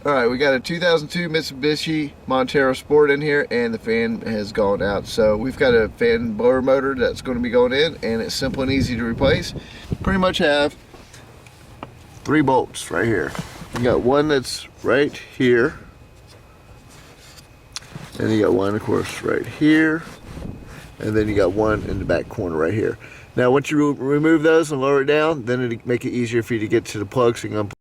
Alright, we got a 2002 Mitsubishi Montero Sport in here, and the fan has gone out. So we've got a fan blower motor that's going to be going in, and it's simple and easy to replace. Pretty much have 3 bolts right here. You got one that's right here, and you got one, of course, right here, and then you got one in the back corner right here. Now, once you remove those and lower it down, then it'll make it easier for you to get to the plug so you can unplug.